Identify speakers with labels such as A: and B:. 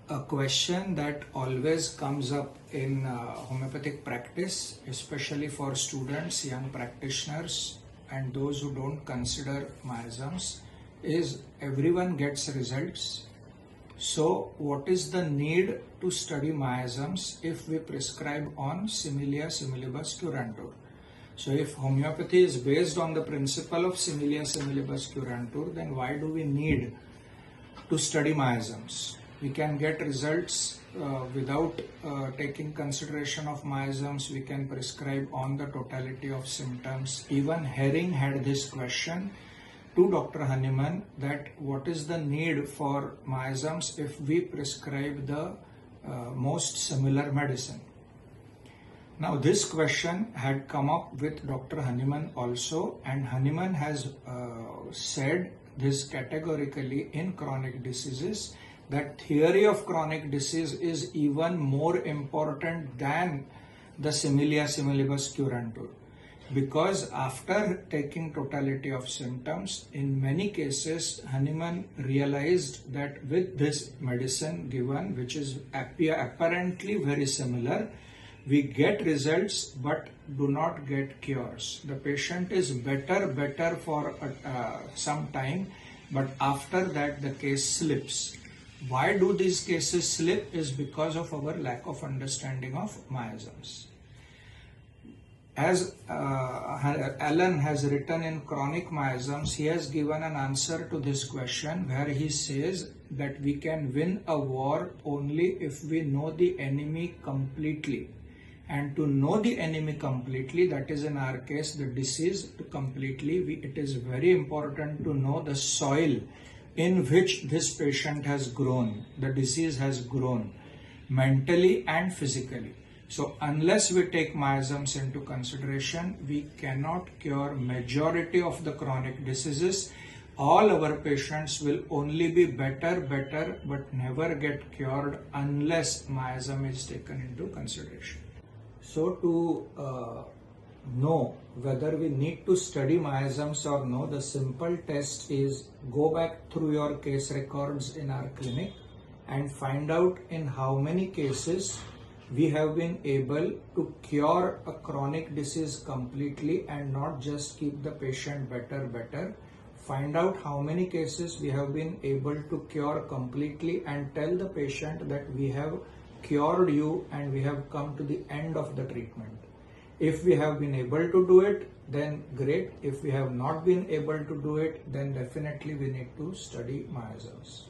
A: A question that always comes up in homeopathic practice, especially for students, young practitioners, and those who don't consider miasms, is everyone gets results. So, what is the need to study miasms if we prescribe on similia similibus curantur? So, if homeopathy is based on the principle of similia similibus curantur, then why do we need to study miasms? We can get results without taking consideration of miasms. We can prescribe on the totality of symptoms. Even Herring had this question to Dr. Honeyman, that what is the need for miasms if we prescribe the most similar medicine. Now this question had come up with Dr. Honeyman also, and Honeyman has said this categorically in chronic diseases, that theory of chronic disease is even more important than the similia similibus curantur, because after taking totality of symptoms, in many cases Honeyman realized that with this medicine given, which is apparently very similar, we get results but do not get cures. The patient is better for some time, but after that the case slips. Why do these cases slip? Is because of our lack of understanding of miasms. As Allen has written in Chronic Miasms, he has given an answer to this question where he says that we can win a war only if we know the enemy completely. And to know the enemy completely, that is in our case the disease completely, it is very important to know the soil in which this patient has grown, the disease has grown, mentally and physically. So unless we take miasms into consideration, we cannot cure majority of the chronic diseases. All our patients will only be better, but never get cured unless miasm is taken into consideration. So to know whether we need to study miasms or no, the simple test is go back through your case records in our clinic and find out in how many cases we have been able to cure a chronic disease completely and not just keep the patient better. Find out how many cases we have been able to cure completely and tell the patient that we have cured you and we have come to the end of the treatment. If we have been able to do it, then great. If we have not been able to do it, then definitely we need to study miasms.